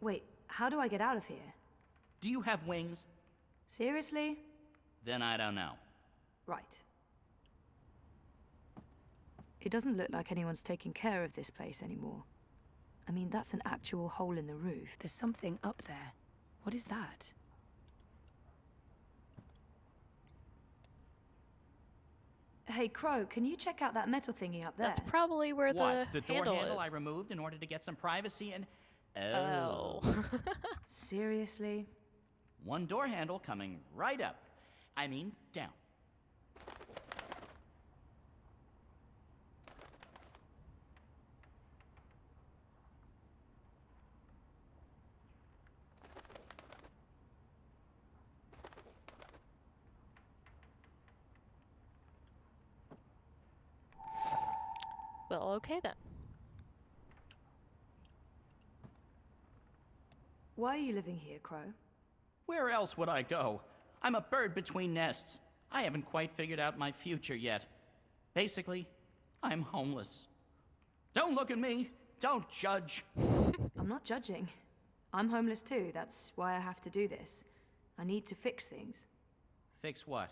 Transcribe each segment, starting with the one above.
Wait, how do I get out of here? Do you have wings? Seriously? Then I don't know. Right. It doesn't look like anyone's taking care of this place anymore. I mean, that's an actual hole in the roof. There's something up there. What is that? Hey, Crow, can you check out that metal thingy up there? That's probably where What? the door handle handle is. I removed in order to get some privacy and... Oh. Seriously? One door handle coming right up. I mean, down. Well, okay then. Why are you living here, Crow? Where else would I go? I'm a bird between nests. I haven't quite figured out my future yet. Basically, I'm homeless. Don't look at me. Don't judge. I'm not judging. I'm homeless too. That's why I have to do this. I need to fix things. Fix what?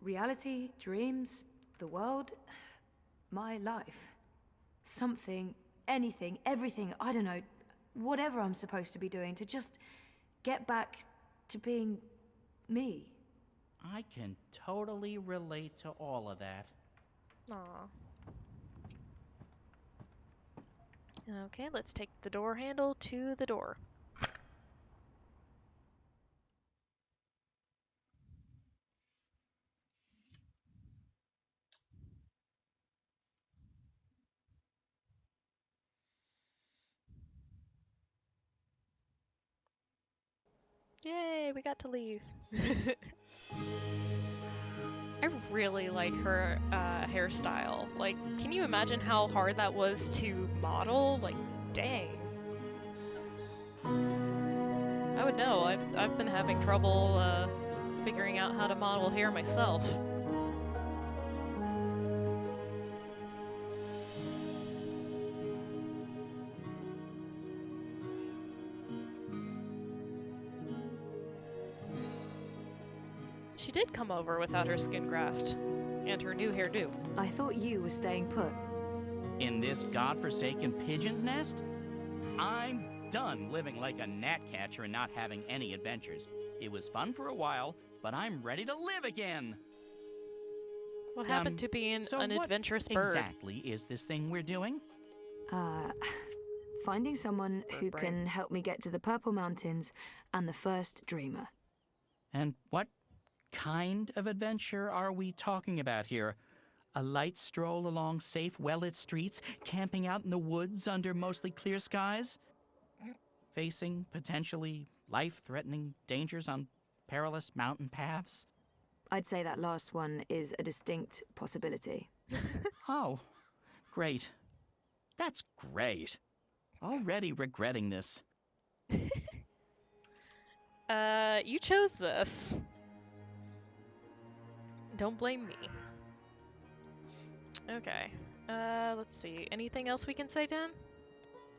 Reality, dreams, the world, my life. Something, anything, everything, I don't know, whatever I'm supposed to be doing to just get back to being me. I can totally relate to all of that. Aw. Okay, let's take the door handle to the door. Yay, we got to leave. I really like her hairstyle. Like, can you imagine how hard that was to model? Like, dang. I would know. I've been having trouble figuring out how to model hair myself. She did come over without her skin graft and her new hairdo. I thought you were staying put. In this godforsaken pigeon's nest? I'm done living like a gnatcatcher and not having any adventures. It was fun for a while, but I'm ready to live again. What happened to being So an what adventurous bird? exactly is this thing we're doing? Finding someone who brain. can help me get to the Purple Mountains and the first dreamer. And what kind of adventure are we talking about here? A light stroll along safe, well-lit streets, camping out in the woods under mostly clear skies? Facing potentially life-threatening dangers on perilous mountain paths? I'd say that last one is a distinct possibility. Oh, great. That's great. Already regretting this. You chose this. Don't blame me. Okay. Let's see. Anything else we can say, Dan?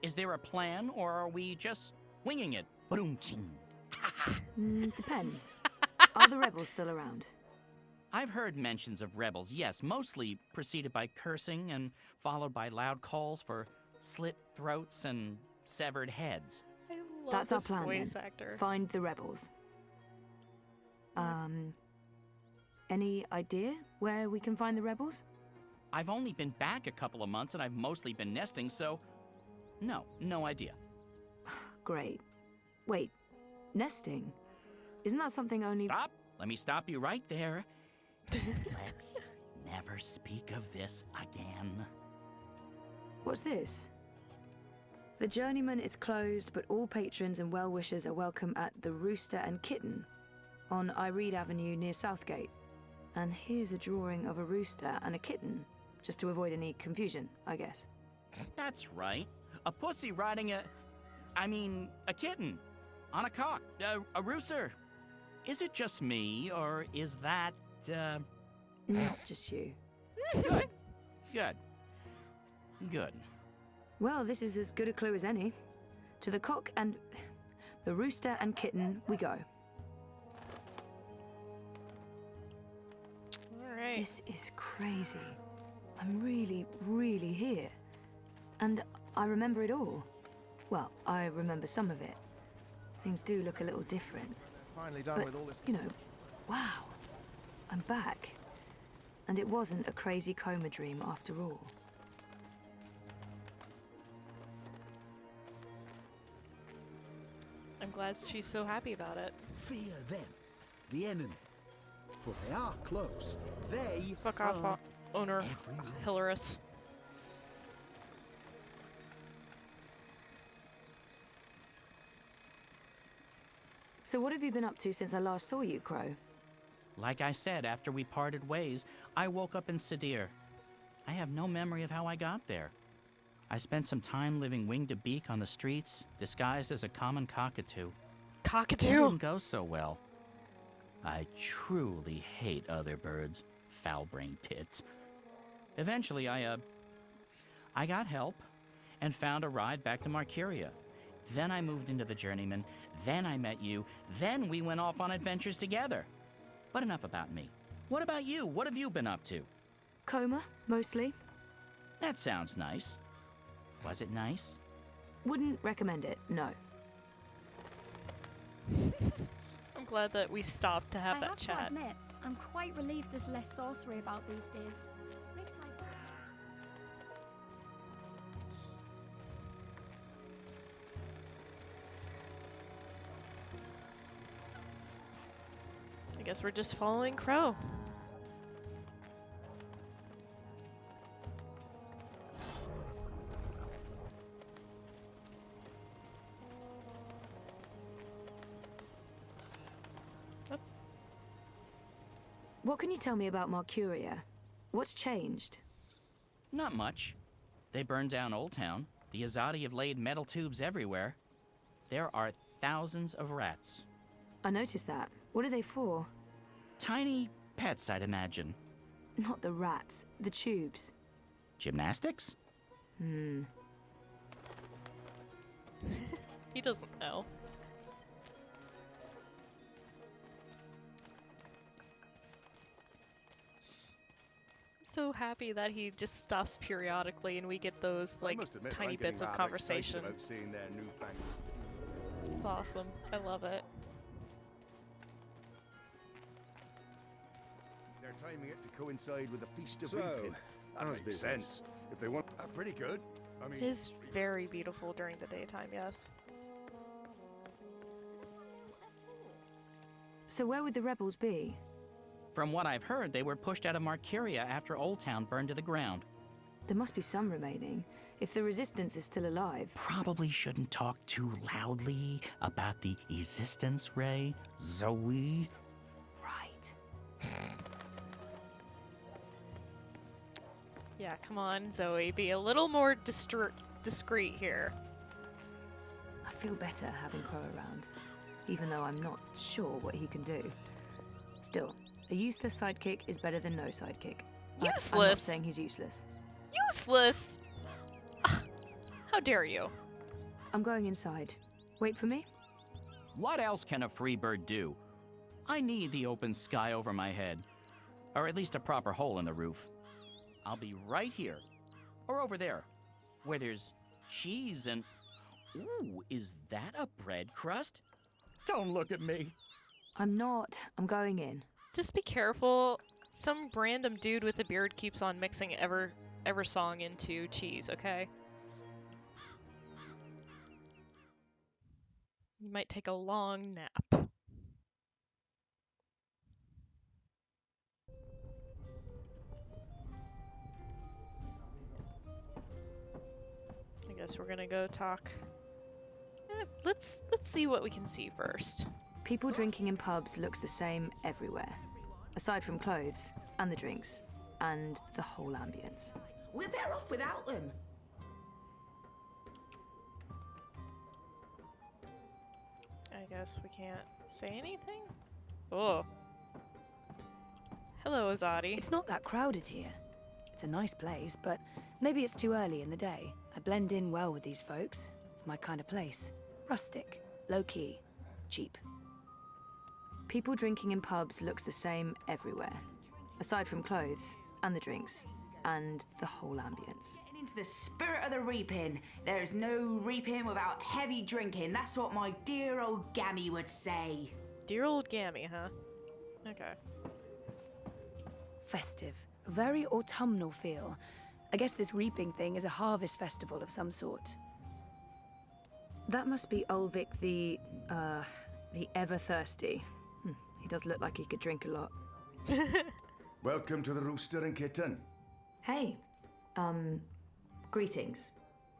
Is there a plan, or are we just winging it? Boom-ching. Depends. Are the rebels still around? I've heard mentions of rebels, yes, mostly preceded by cursing and followed by loud calls for slit throats and severed heads. I love That's our this plan voice then. actor. Find the rebels. Any idea where we can find the rebels? I've only been back a couple of months and I've mostly been nesting, so no idea. Great. Wait, nesting? Isn't that something only... Stop! Let me stop you right there. Let's never speak of this again. What's this? The Journeyman is closed, but all patrons and well-wishers are welcome at the Rooster and Kitten on Iread Avenue near Southgate. And here's a drawing of a rooster and a kitten, just to avoid any confusion, I guess. That's right. A pussy riding a kitten. On a cock. A rooster. Is it just me, or is that, Not just you. Good. Good. Well, this is as good a clue as any. To the cock and... the rooster and kitten we go. Alright. This is crazy. I'm really, really here. And I remember it all. Well, I remember some of it. Things do look a little different. Finally done But, with all this. you know, wow. I'm back. And it wasn't a crazy coma dream after all. I'm glad she's so happy about it. Fear them, the enemy. For they are close. They Fuck off, are owner everywhere. Hilarious. So what have you been up to since I last saw you, Crow? Like I said, after we parted ways, I woke up in Sadir. I have no memory of how I got there. I spent some time living wing to beak on the streets, disguised as a common cockatoo. It Cockatoo! didn't go so well. I truly hate other birds, foul-brained tits. Eventually, I got help and found a ride back to Marcuria. Then I moved into the Journeyman, then I met you, then we went off on adventures together. But enough about me. What about you? What have you been up to? Coma, mostly. That sounds nice. Was it nice? Wouldn't recommend it, no. I'm glad that we stopped to have I that have chat. to admit, I'm quite relieved there's less sorcery about these days. Makes life... I guess we're just following Crow. What can you tell me about Marcuria? What's changed? Not much. They burned down Old Town. The Azadi have laid metal tubes everywhere. There are thousands of rats. I noticed that. What are they for? Tiny pets, I'd imagine. Not the rats, the tubes. Gymnastics? He doesn't know. I'm so happy that he just stops periodically and we get those, I like, must admit, tiny I'm getting bits of rather conversation. excited about seeing their newfangled. It's awesome. I love it. They're timing it to coincide with the Feast of So, Reaping. That how's makes business? sense. If they want, pretty good. I mean, It is very beautiful during the daytime, yes. So where would the rebels be? From what I've heard, they were pushed out of Marcuria after Old Town burned to the ground. There must be some remaining, if the resistance is still alive. Probably shouldn't talk too loudly about the existence, Ray. Zoe. Right. Yeah, come on, Zoe. Be a little more discreet here. I feel better having Crow around, even though I'm not sure what he can do. Still, a useless sidekick is better than no sidekick. I'm not Useless? saying he's useless. Useless! Ah, how dare you? I'm going inside. Wait for me? What else can a free bird do? I need the open sky over my head. Or at least a proper hole in the roof. I'll be right here. Or over there. Where there's cheese and... Ooh, is that a bread crust? Don't look at me. I'm not. I'm going in. Just be careful. Some random dude with a beard keeps on mixing Eversong into cheese, okay? You might take a long nap. I guess we're gonna go talk. Let's see what we can see first. People drinking in pubs looks the same everywhere. Aside from clothes, and the drinks, and the whole ambience. We're better off without them. I guess we can't say anything? Oh. Hello, Azadi. It's not that crowded here. It's a nice place, but maybe it's too early in the day. I blend in well with these folks. It's my kind of place. Rustic, low-key, cheap. People drinking in pubs looks the same everywhere, aside from clothes and the drinks and the whole ambience. Getting into the spirit of the reaping. There's no reaping without heavy drinking. That's what my dear old Gammy would say. Dear old Gammy, huh? Okay. Festive, a very autumnal feel. I guess this reaping thing is a harvest festival of some sort. That must be Ulvik the ever-thirsty. He does look like he could drink a lot. Welcome to the Rooster and Kitten. Hey, greetings.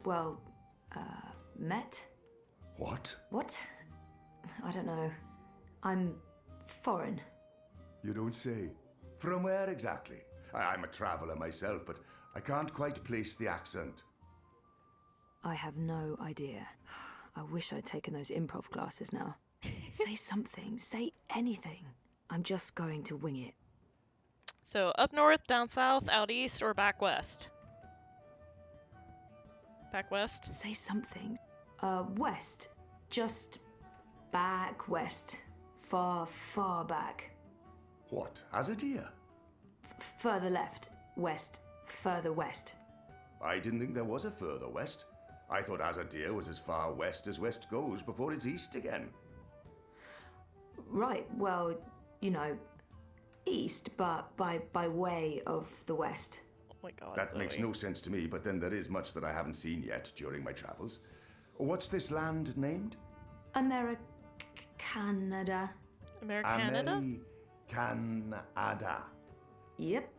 Well, met? What? What? I don't know. I'm foreign. You don't say. From where exactly? I'm a traveller myself, but I can't quite place the accent. I have no idea. I wish I'd taken those improv classes now. Say something, say anything. I'm just going to wing it. So, up north, down south, out east, or back west? Back west? Say something. West. Just back west. Far, far back. What? As a deer? Further left. West. Further west. I didn't think there was a further west. I thought Azadea was as far west as west goes before it's east again. Right, well, you know, east, but by way of the west. Oh my god, That makes no sense to me, but then there is much that I haven't seen yet during my travels. What's this land named? Canada. Americanada? Canada. Yep.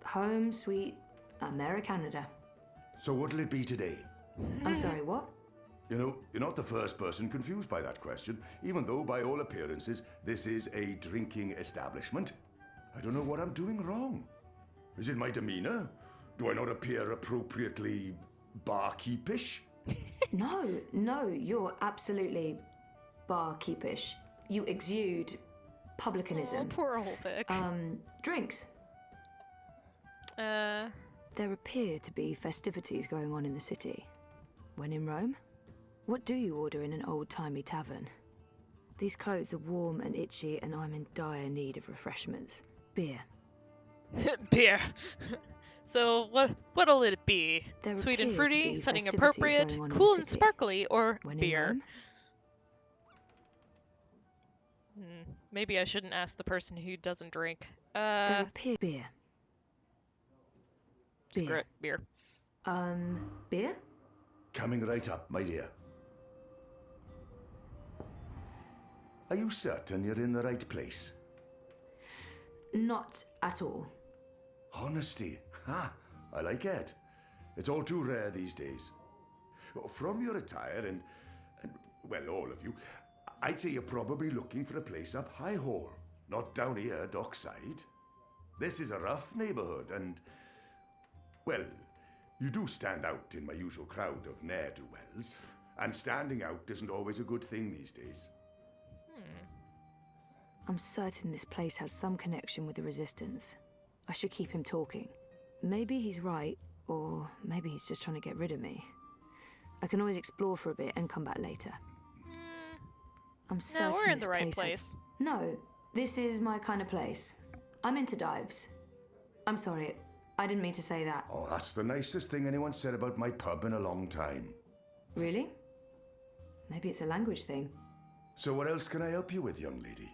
Home sweet Americanada. So what'll it be today? I'm sorry, what? You know, you're not the first person confused by that question, even though by all appearances this is a drinking establishment. I don't know what I'm doing wrong. Is it my demeanor? Do I not appear appropriately barkeepish? No, you're absolutely barkeepish. You exude Oh, publicanism. poor old Vic. Drinks. There appear to be festivities going on in the city. When in Rome? What do you order in an old-timey tavern? These clothes are warm and itchy, and I'm in dire need of refreshments. Beer. Beer. So, what'll it be? There Sweet and appear to fruity, be setting festivities appropriate, going on in the cool and city. sparkly, or When in beer? Rome? Maybe I shouldn't ask the person who doesn't drink. There appear beer. Screw it, beer. Beer? Coming right up, my dear. Are you certain you're in the right place? Not at all. Honesty. Ha! I like it. It's all too rare these days. From your attire and well, all of you, I'd say you're probably looking for a place up High Hall, not down here, dockside. This is a rough neighborhood and, well, you do stand out in my usual crowd of ne'er-do-wells, and standing out isn't always a good thing these days. I'm certain this place has some connection with the Resistance. I should keep him talking. Maybe he's right, or maybe he's just trying to get rid of me. I can always explore for a bit and come back later. I'm certain we're in this the right has- place. No, this is my kind of place. I'm into dives. I'm sorry, I didn't mean to say that. Oh, that's the nicest thing anyone said about my pub in a long time. Really? Maybe it's a language thing. So what else can I help you with, young lady?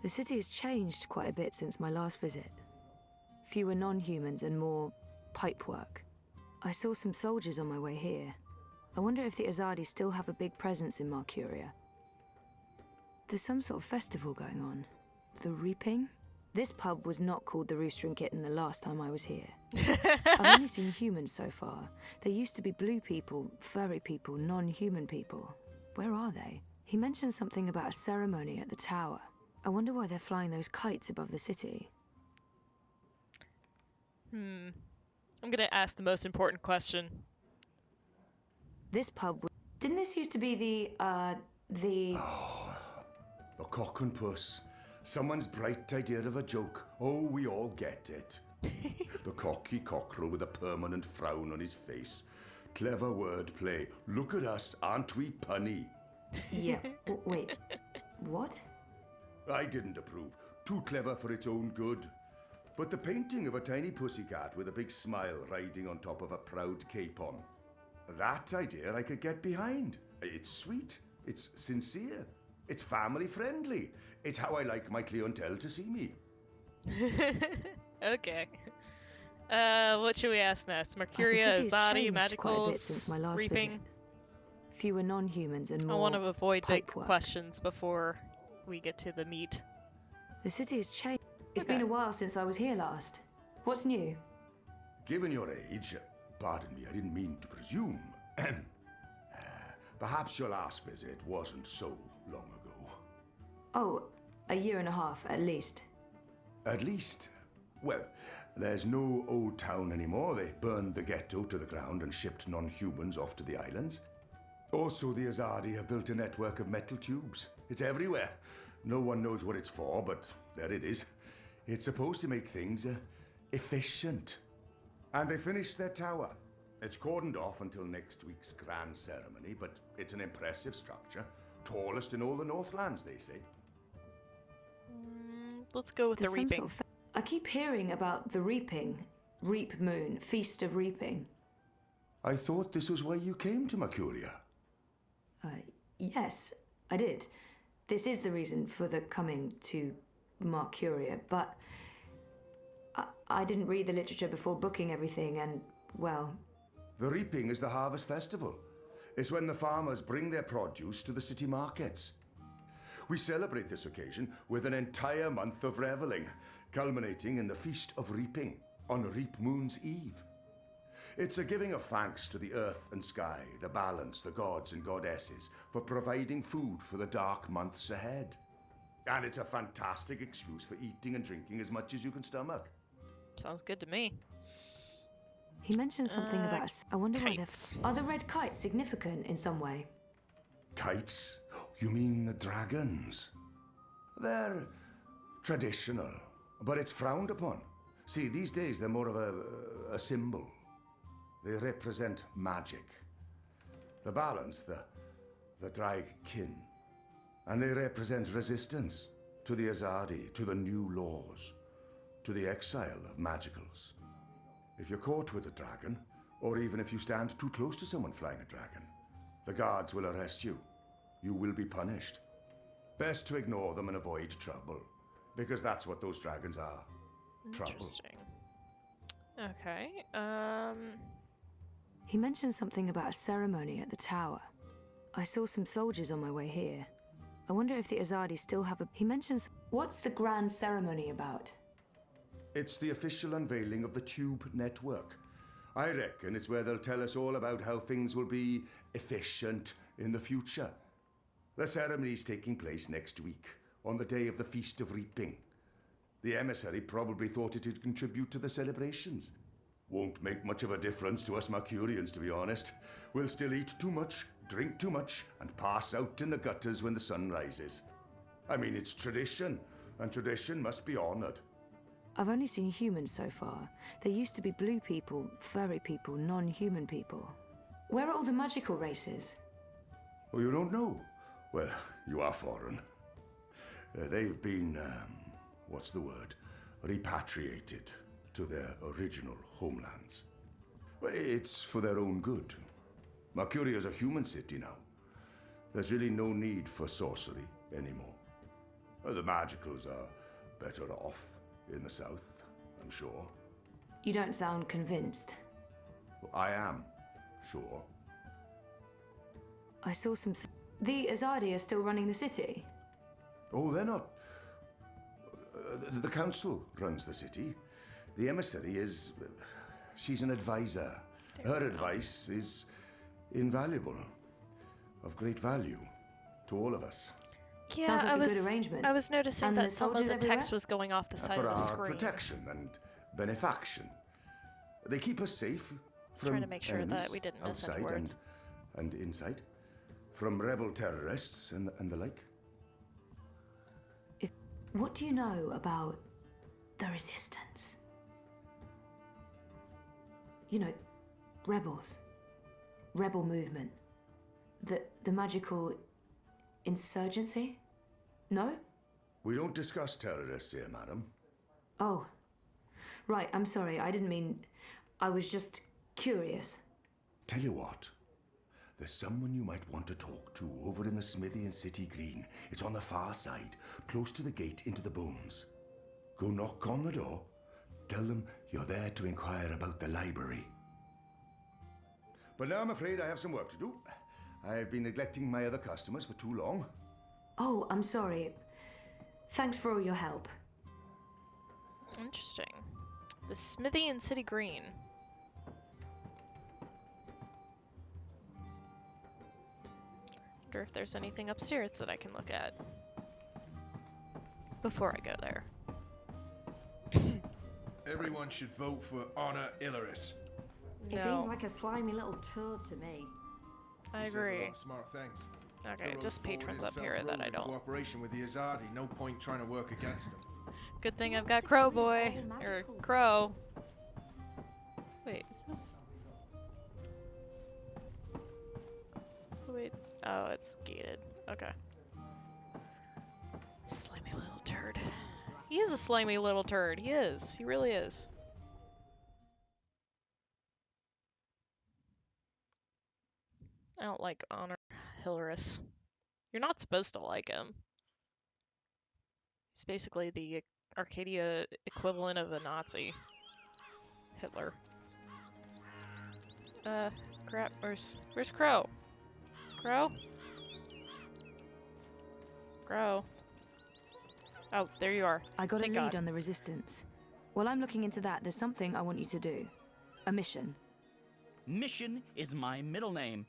The city has changed quite a bit since my last visit. Fewer non-humans and more pipework. I saw some soldiers on my way here. I wonder if the Azadi still have a big presence in Marcuria. There's some sort of festival going on. The Reaping? This pub was not called the Rooster and Kitten the last time I was here. I've only seen humans so far. There used to be blue people, furry people, non-human people. Where are they? He mentioned something about a ceremony at the tower. I wonder why they're flying those kites above the city. I'm gonna ask the most important question. This pub... Didn't this used to be the... The cock and puss. Someone's bright idea of a joke. Oh, we all get it. The cocky cockerel with a permanent frown on his face. Clever wordplay. Look at us, aren't we punny? Yeah. Wait. What? I didn't approve. Too clever for its own good. But the painting of a tiny pussycat with a big smile riding on top of a proud capon. That idea I could get behind. It's sweet. It's sincere. It's family friendly. It's how I like my clientele to see me. Okay. What should we ask next? The Mercuria, city has Azadi, changed quite a bit since Magicals, my last Reaping. visit. Fewer non-humans and I more want to avoid big pipe work. questions before we get to the meat. The city has changed. It's Okay. been a while since I was here last. What's new? Given your age, pardon me, I didn't mean to presume. Perhaps your last visit wasn't so long ago. Oh, a year and a half at least. At least, well, there's no old town anymore. They burned the ghetto to the ground and shipped non-humans off to the islands. Also, the Azadi have built a network of metal tubes. It's everywhere. No one knows what it's for, but there it is. It's supposed to make things efficient. And they finished their tower. It's cordoned off until next week's grand ceremony, but it's an impressive structure. Tallest in all the Northlands, they say. Let's go with There's the some reaping. sort of I keep hearing about the reaping. Reap Moon, Feast of Reaping. I thought this was why you came to Mercuria. Yes, I did. This is the reason for the coming to Mercuria, but I didn't read the literature before booking everything, and, well, The reaping is the harvest festival. It's when the farmers bring their produce to the city markets. We celebrate this occasion with an entire month of reveling, culminating in the Feast of Reaping on Reap Moon's Eve. It's a giving of thanks to the earth and sky, the balance, the gods and goddesses, for providing food for the dark months ahead. And it's a fantastic excuse for eating and drinking as much as you can stomach. Sounds good to me. he mentioned something about us. I wonder why Kites. are the red kites significant in some way? Kites? You mean the dragons? They're traditional, but it's frowned upon. See, these days they're more of a symbol. They represent magic. The balance, the drag kin. And they represent resistance to the Azadi, to the new laws, to the exile of magicals. If you're caught with a dragon, or even if you stand too close to someone flying a dragon, the guards will arrest you. You will be punished. Best to ignore them and avoid trouble, because that's what those dragons are. Trouble. Interesting. Okay. He mentioned something about a ceremony at the tower. I saw some soldiers on my way here. I wonder if the Azadi still have a... He mentions... What's the grand ceremony about? It's the official unveiling of the Tube Network. I reckon it's where they'll tell us all about how things will be efficient in the future. The ceremony's taking place next week, on the day of the Feast of Reaping. The emissary probably thought it'd contribute to the celebrations. Won't make much of a difference to us Mercurians, to be honest. We'll still eat too much, drink too much, and pass out in the gutters when the sun rises. I mean, it's tradition, and tradition must be honored. I've only seen humans so far. There used to be blue people, furry people, non-human people. Where are all the magical races? Oh, you don't know? Well, you are foreign. They've been, what's the word? Repatriated to their original homelands. Well, it's for their own good. Mercuria is a human city now. There's really no need for sorcery anymore. The magicals are better off in the south, I'm sure. You don't sound convinced. Well, I am, sure. I saw some... The Azadi are still running the city? Oh, they're not. The council runs the city. The emissary is... she's an advisor. Her advice is invaluable, of great value to all of us. Yeah, Sounds like I a was, good arrangement. I was noticing And that the some of soldiers the text everywhere? was going off the side For of the our screen. protection and benefaction. They keep us safe Just from trying to make sure that enemies we didn't miss any outside words. and inside, from rebel terrorists and the like. What do you know about the resistance? You know, rebels. rebel movement. The magical insurgency? No? We don't discuss terrorists here, madam. Oh. Right, I'm sorry. I didn't mean... I was just curious. Tell you what. There's someone you might want to talk to over in the smithy in City Green. It's on the far side, close to the gate into the booms. Go knock on the door. Tell them you're there to inquire about the library. But now I'm afraid I have some work to do. I've been neglecting my other customers for too long. Oh, I'm sorry. Thanks for all your help. Interesting. The smithy in City Green. Wonder if there's anything upstairs that I can look at before I go there. Everyone should vote for Honor Ilaris. He No, seems like a slimy little toad to me. I He says a agree. lot of smart things. Okay, The just road forward patrons is up here that self-rule I in don't. cooperation with the Azadi. No point trying to work against them. Good thing He I've wants got to Crow get rid of Boy. all Or magicals. Crow. Wait, is this... Wait. Oh, it's gated. Okay. Slimy little turd. He is a slimy little turd. He is. He really is. I don't like Honor Hilaris. You're not supposed to like him. He's basically the Arcadia equivalent of a Nazi. Hitler. Crap. Where's Crow? Crow? Crow. Oh, there you are. I got Thank a lead God. on the resistance. While I'm looking into that, there's something I want you to do. A mission. Mission is my middle name.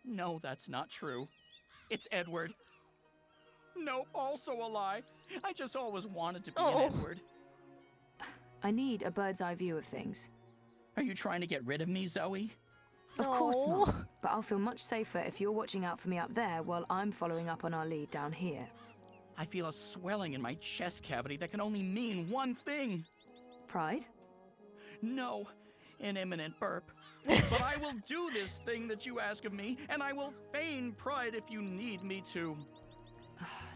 No, that's not true. It's Edward. Nope, also a lie. I just always wanted to be Oh. an Edward. I need a bird's eye view of things. Are you trying to get rid of me, Zoe? Of course No. not. But I'll feel much safer if you're watching out for me up there while I'm following up on our lead down here. I feel a swelling in my chest cavity that can only mean one thing. Pride? No, an imminent burp. But I will do this thing that you ask of me, and I will feign pride if you need me to.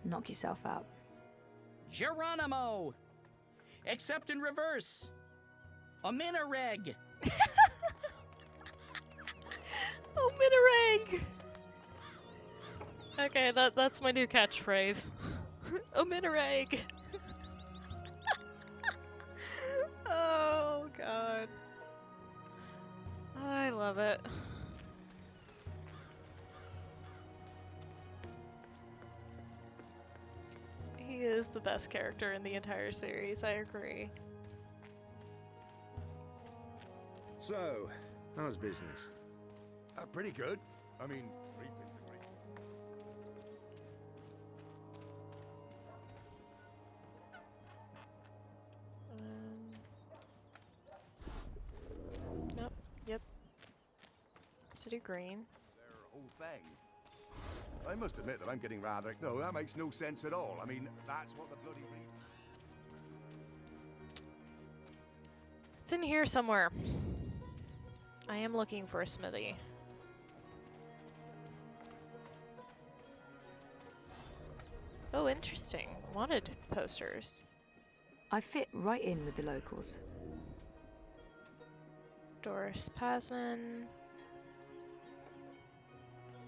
Knock yourself out. Geronimo! Except in reverse. A minareg. Oh, Minareg! Okay, that's my new catchphrase. Oh, Minareg! Oh, God. I love it. He is the best character in the entire series, I agree. So, how's business? Pretty good. I mean, reaping's a great... Nope, yep. City Green. Their whole thing. I must admit that I'm getting rather... No, that makes no sense at all. I mean, that's what the bloody... It's in here somewhere. I am looking for a smithy. Oh, interesting. Wanted posters. I fit right in with the locals. Doris Pasman.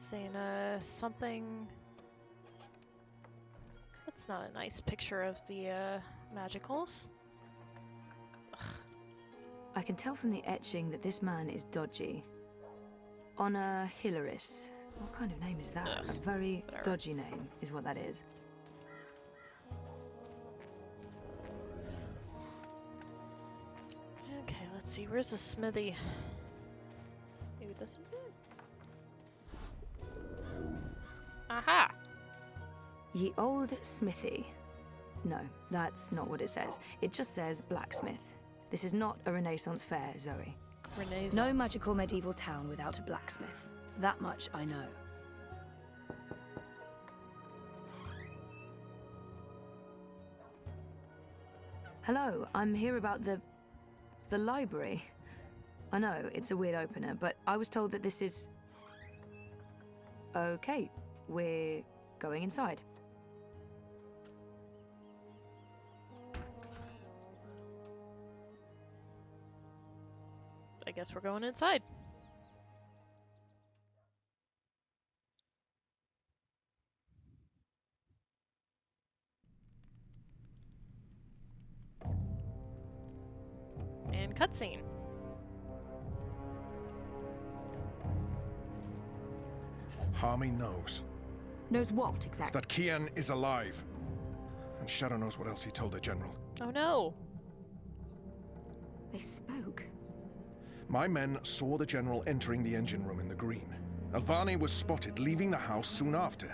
Zana something. That's not a nice picture of the magicals. I can tell from the etching that this man is dodgy. Honor Hilaris. What kind of name is that? Ugh, A very whatever. dodgy name is what that is. Okay, let's see. Where's the smithy? Maybe this is it? Aha! Ye old smithy. No, that's not what it says. It just says blacksmith. This is not a Renaissance fair, Zoe. Renaissance. No magical medieval town without a blacksmith. That much I know. Hello, I'm here about the library. I know, it's a weird opener, but I was told that this is... Okay, we're going inside. I guess we're going inside. And cutscene. Harmy knows Knows what, exactly? that Kian is alive. And Shadow knows what else he told the General. Oh no. They spoke. My men saw the General entering the engine room in the green. Alvani was spotted leaving the house soon after.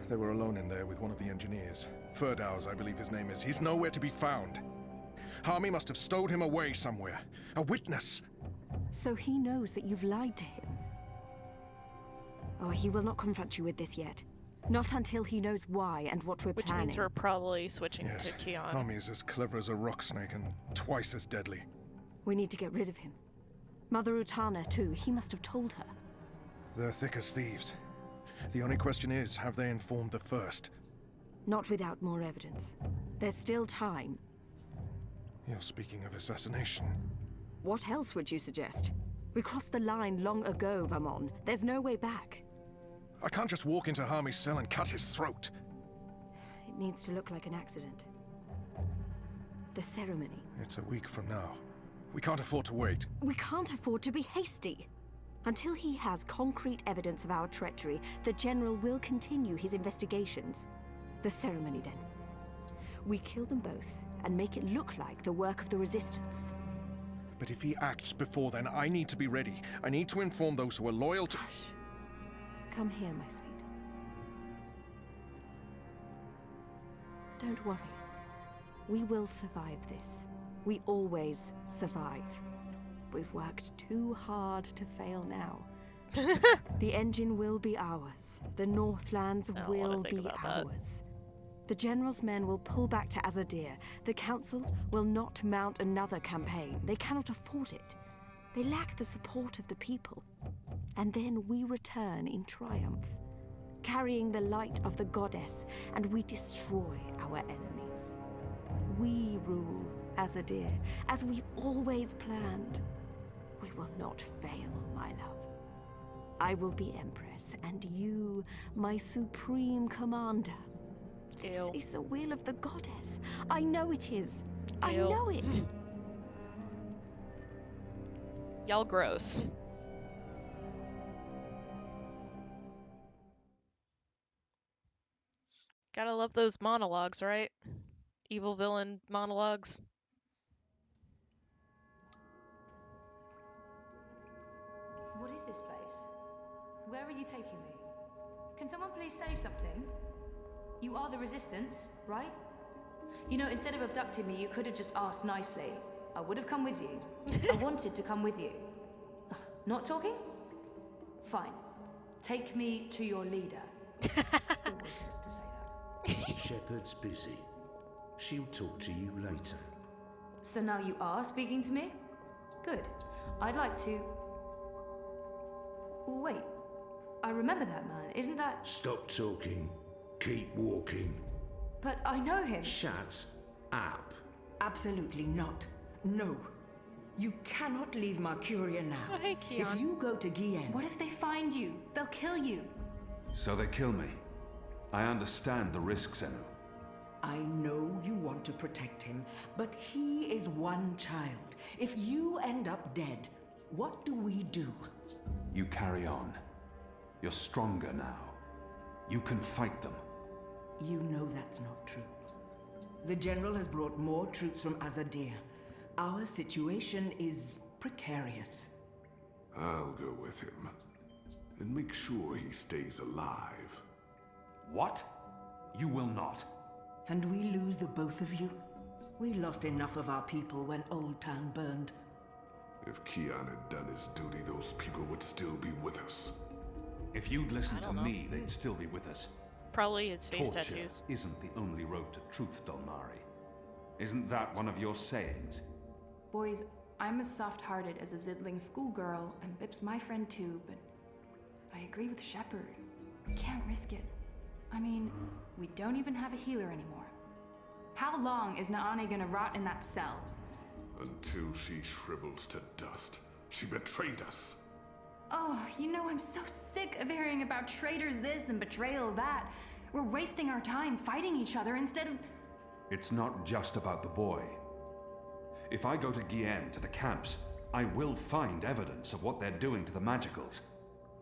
They were alone in there with one of the engineers. Ferdows, I believe his name is. He's nowhere to be found. Harmy must have stowed him away somewhere. A witness. So he knows that you've lied to him. Oh, he will not confront you with this yet. Not until he knows why and what we're Which planning. means we're probably switching Yes, to Kian. Harmy is as clever as a rock snake and twice as deadly. We need to get rid of him. Mother Utana, too. He must have told her. They're thick as thieves. The only question is, have they informed the first? Not without more evidence. There's still time. You're speaking of assassination. What else would you suggest? We crossed the line long ago, Vamon. There's no way back. I can't just walk into Harmy's cell and cut his throat. It needs to look like an accident. The ceremony. It's a week from now. We can't afford to wait. We can't afford to be hasty. Until he has concrete evidence of our treachery, the General will continue his investigations. The ceremony, then. We kill them both and make it look like the work of the Resistance. But if he acts before then, I need to be ready. I need to inform those who are loyal to... Hush. Come here, my sweet. Don't worry. We will survive this. We always survive. We've worked too hard to fail now. The engine will be ours. The Northlands I don't wanna will think be about that. ours. The General's men will pull back to Azadir. The Council will not mount another campaign. They cannot afford it. They lack the support of the people. And then we return in triumph, carrying the light of the goddess, and we destroy our enemies. We rule Azadir, as we've always planned. We will not fail, my love. I will be Empress, and you, my supreme commander. Ew. This is the will of the goddess. I know it is. I Ew. know it. Y'all gross. Gotta love those monologues, right? Evil villain monologues. What is this place? Where are you taking me? Can someone please say something? You are the Resistance, right? You know, instead of abducting me, you could have just asked nicely. I would have come with you. I wanted to come with you. Not talking? Fine. Take me to your leader. Always supposed to say that. Shepard's busy. She'll talk to you later. So now you are speaking to me? Good. I'd like to... Wait. I remember that man. Isn't that... Stop talking. Keep walking. But I know him. Shut up. Absolutely not. No. You cannot leave Mercuria now. Oh, hey, If Keon. you go to Gien, What if they find you? They'll kill you. So they kill me. I understand the risks, Enu. I know you want to protect him, but he is one child. If you end up dead, what do we do? You carry on. You're stronger now. You can fight them. You know that's not true. The General has brought more troops from Azadir. Our situation is precarious. I'll go with him and make sure he stays alive. What? You will not. And we lose the both of you? We lost enough of our people when Old Town burned. If Kian had done his duty, those people would still be with us. If you'd listened to don't know. me, they'd still be with us. Probably his face Torture tattoos. isn't the only road to truth, Dolmari. Isn't that one of your sayings? Boys, I'm as soft-hearted as a ziddling schoolgirl, and Bip's my friend too, but I agree with Shepard. We can't risk it. I mean, we don't even have a healer anymore. How long is Naane gonna rot in that cell? Until she shrivels to dust. She betrayed us. Oh, you know, I'm so sick of hearing about traitors this and betrayal that. We're wasting our time fighting each other instead of... It's not just about the boy. If I go to Gien, to the camps, I will find evidence of what they're doing to the Magicals.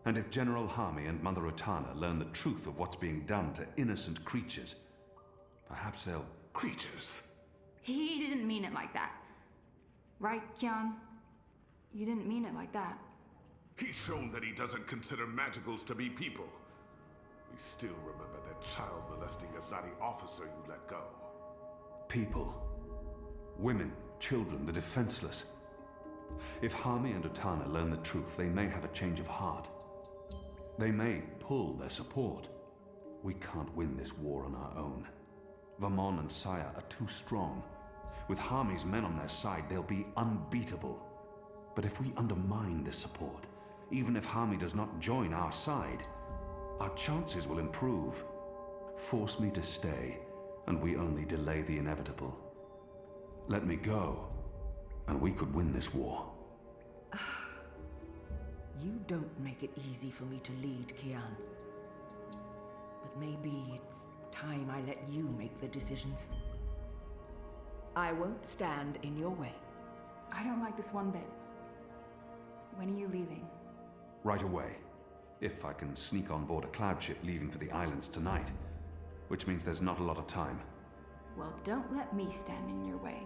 And if General Harmy and Mother Utana learn the truth of what's being done to innocent creatures, perhaps they'll... Creatures? He didn't mean it like that. Right, Kian? You didn't mean it like that. He's shown that he doesn't consider Magicals to be people. We still remember that child-molesting Azadi officer you let go. People. Women, children, the defenseless. If Harmy and Utana learn the truth, they may have a change of heart. They may pull their support. We can't win this war on our own. Vamon and Saya are too strong. With Harmy's men on their side, they'll be unbeatable. But if we undermine this support, even if Harmy does not join our side, our chances will improve. Force me to stay, and we only delay the inevitable. Let me go, and we could win this war. You don't make it easy for me to lead, Kian. But maybe it's time I let you make the decisions. I won't stand in your way. I don't like this one bit. When are you leaving? Right away. If I can sneak on board a cloud ship leaving for the islands tonight. Which means there's not a lot of time. Well, don't let me stand in your way.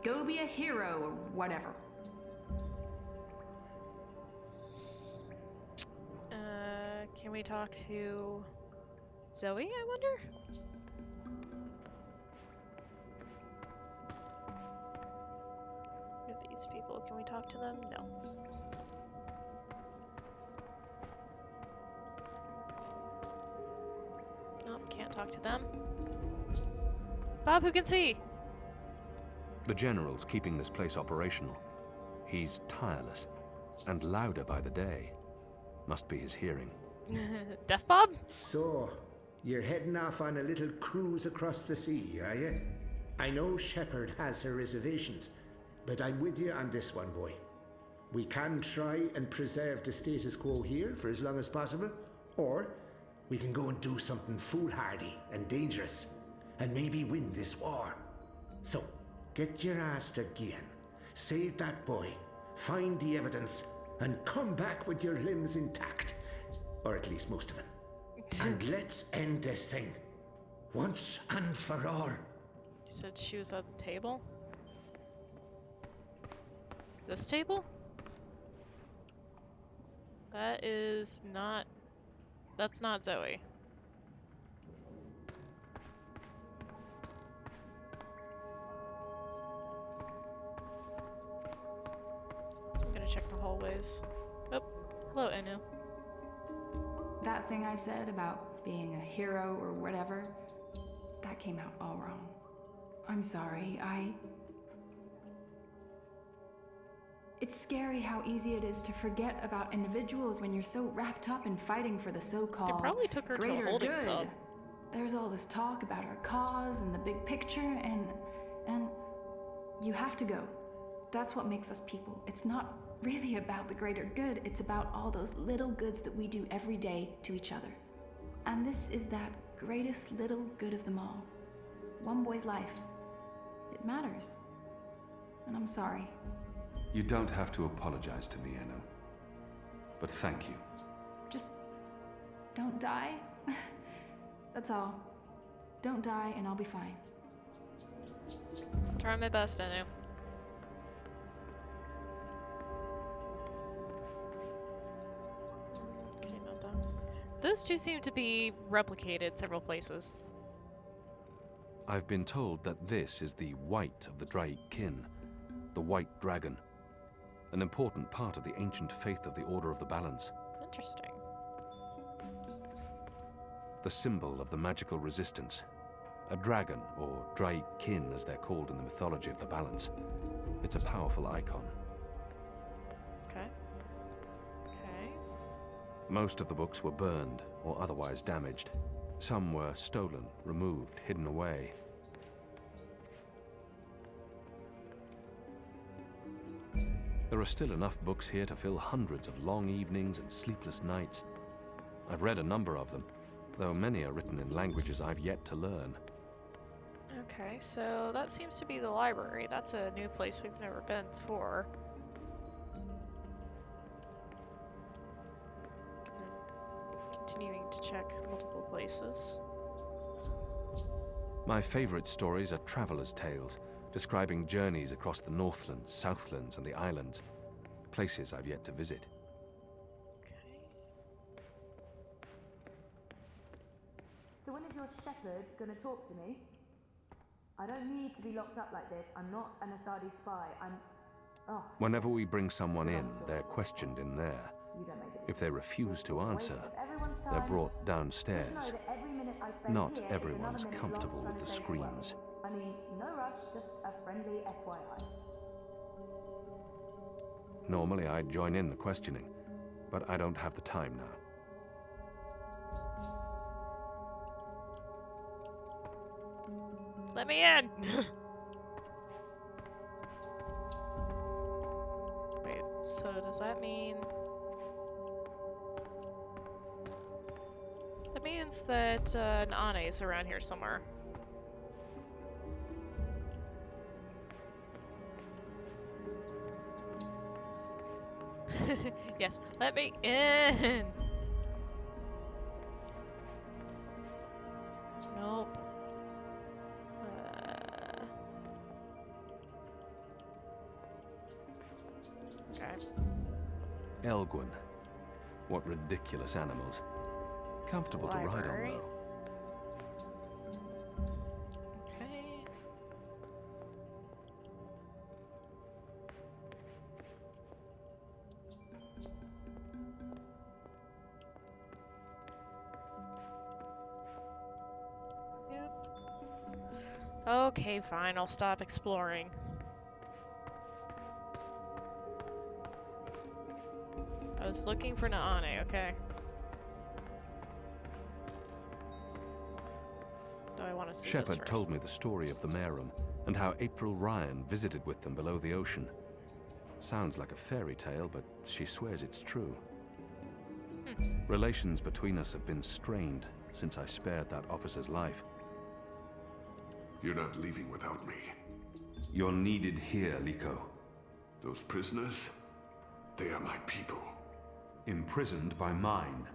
Go be a hero or whatever. Can we talk to Zoe, I wonder? Who are these people? Can we talk to them? No. Nope, can't talk to them. Bob, who can see? The General's keeping this place operational. He's tireless, and louder by the day. Must be his hearing. Deaf Bob? So, you're heading off on a little cruise across the sea, are you? I know Shepard has her reservations, but I'm with you on this one, boy. We can try and preserve the status quo here for as long as possible, or we can go and do something foolhardy and dangerous, and maybe win this war. So, get your ass to Gien, save that boy, find the evidence, and come back with your limbs intact. Or at least most of them. And let's end this thing. Once and for all. You said she was at the table? This table? That is not... That's not Zoe. I'm gonna check the hallways. Oh, hello, Enu. That thing I said about being a hero or whatever, that came out all wrong. I'm sorry, It's scary how easy it is to forget about individuals when you're so wrapped up in fighting for the so-called They probably took her to a greater holding good. cell. There's all this talk about our cause and the big picture, and you have to go. That's what makes us people. It's not really about the greater good, it's about all those little goods that we do every day to each other. And this is that greatest little good of them all. One boy's life. It matters. And I'm sorry. You don't have to apologize to me, Enu. But thank you. Just don't die. That's all. Don't die and I'll be fine. I'll try my best, Enu. Okay, not that. Those two seem to be replicated several places. I've been told that this is the White of the Draic Kin, the White Dragon, an important part of the ancient faith of the Order of the Balance. Interesting. The symbol of the magical resistance. A dragon, or Draic Kin as they're called in the mythology of the Balance. It's a powerful icon, Okay. Okay. Most of the books were burned or otherwise damaged. Some were stolen, removed, hidden away. There are still enough books here to fill hundreds of long evenings and sleepless nights. I've read a number of them, though many are written in languages I've yet to learn. Okay, so that seems to be the library. That's a new place we've never been before. And then continuing to check multiple places. My favorite stories are travelers' tales, describing journeys across the Northlands, Southlands, and the islands, places I've yet to visit. So when is your shepherd gonna talk to me? I don't need to be locked up like this. I'm not an Asadi spy. Oh. Whenever we bring someone in, they're questioned in there. If they refuse to answer, they're brought downstairs. Not everyone's comfortable with the screams. I mean, no rush, just a friendly FYI. Normally I'd join in the questioning, but I don't have the time now. Let me in! Wait, so does that mean... That means that Nane is around here somewhere. Yes, let me in! Nope. Okay. Elgwyn. What ridiculous animals. Comfortable to ride on, though. Okay. Yep. Okay, fine, I'll stop exploring. I was looking for Naane, okay. Do I want to see this Shepard first? told me the story of the Merum and how April Ryan visited with them below the ocean. Sounds like a fairy tale, but she swears it's true. Relations between us have been strained since I spared that officer's life. You're not leaving without me. You're needed here, Liko. Those prisoners, they are my people. Imprisoned by mine.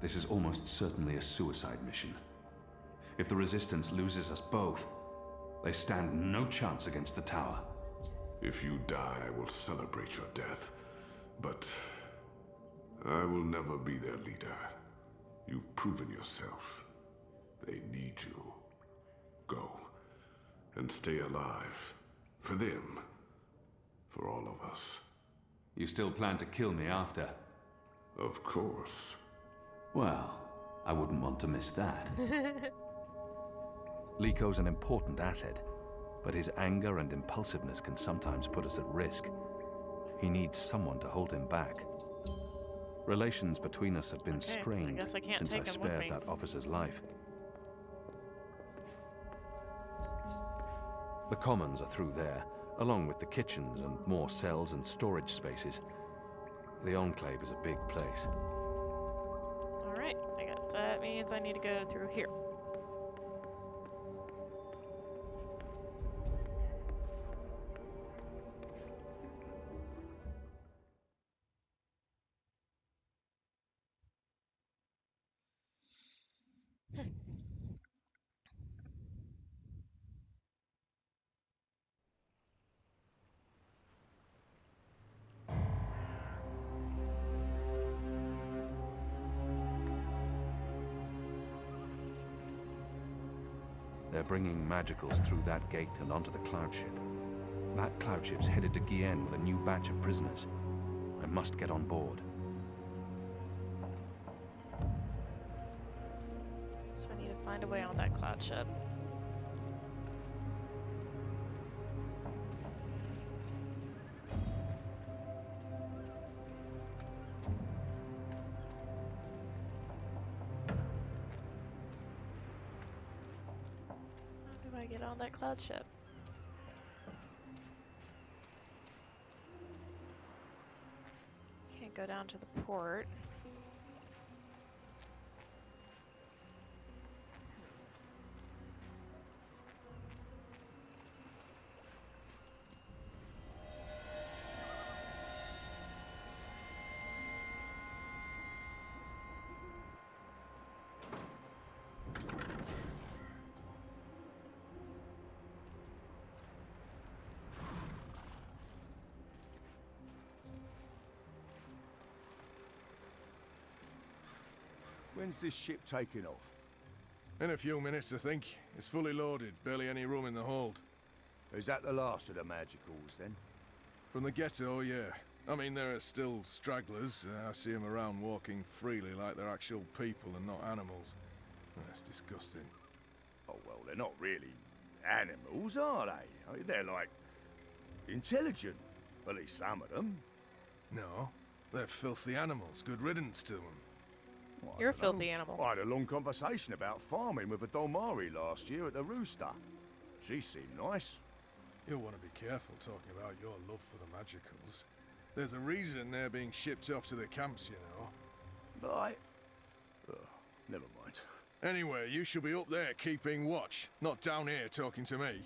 This is almost certainly a suicide mission. If the Resistance loses us both, they stand no chance against the Tower. If you die, I will celebrate your death. But I will never be their leader. You've proven yourself. They need you. Go. And stay alive. For them. For all of us. You still plan to kill me after? Of course. Well, I wouldn't want to miss that. Liko's an important asset, but his anger and impulsiveness can sometimes put us at risk. He needs someone to hold him back. Relations between us have been strained since I spared that officer's life. The commons are through there, along with the kitchens and more cells and storage spaces. The Enclave is a big place. Alright, I guess that means I need to go through here. They're bringing magicals through that gate and onto the cloud ship. That cloud ship's headed to Gien with a new batch of prisoners. I must get on board. So I need to find a way on that cloud ship. Gotta get on that cloud ship. Can't go down to the port. When's this ship taking off? In a few minutes, I think. It's fully loaded, barely any room in the hold. Is that the last of the magicals, then? From the ghetto, yeah. I mean, there are still stragglers. I see them around walking freely like they're actual people and not animals. That's disgusting. Oh, well, they're not really animals, are they? I mean, they're like intelligent. At least some of them. No, they're filthy animals. Good riddance to them. Well, You're a filthy animal. I had a long conversation about farming with a Dolmari last year at the Rooster. She seemed nice. You'll want to be careful talking about your love for the magicals. There's a reason they're being shipped off to the camps, you know. Right. Never mind. Anyway, you should be up there keeping watch, not down here talking to me.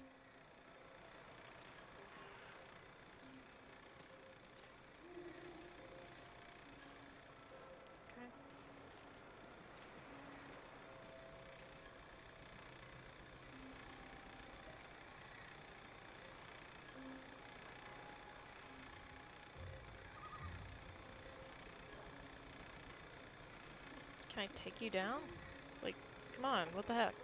Can I take you down? Like, come on, what the heck?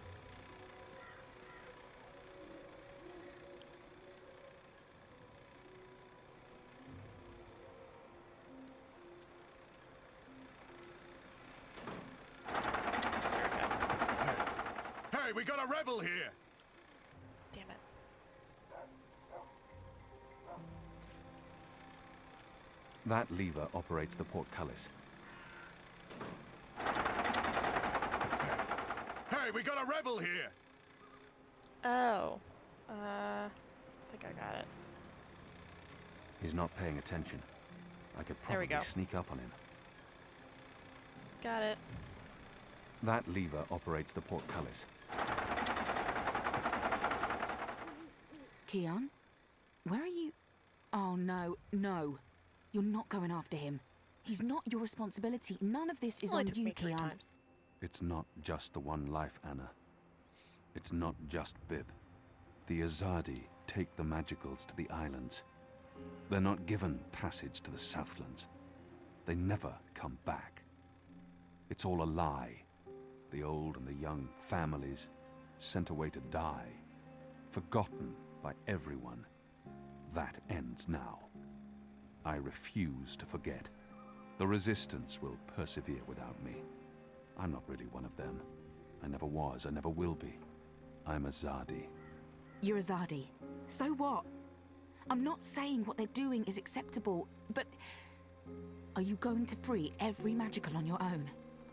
Hey, we got a rebel here! Damn it. That lever operates the portcullis. Hey, we got a rebel here! Oh. I think I got it. He's not paying attention. I could There we probably go. sneak up on him. Got it. That lever operates the portcullis. Keon? Where are you? Oh, no, no. You're not going after him. He's not your responsibility. None of this is Only on took you, me 3 Keon. times. It's not just the one life, Anna. It's not just Bib. The Azadi take the magicals to the islands. They're not given passage to the Southlands. They never come back. It's all a lie. The old and the young families sent away to die, forgotten by everyone. That ends now. I refuse to forget. The Resistance will persevere without me. I'm not really one of them. I never was, I never will be. I'm Azadi. You're Azadi. So what? I'm not saying what they're doing is acceptable, but are you going to free every magical on your own?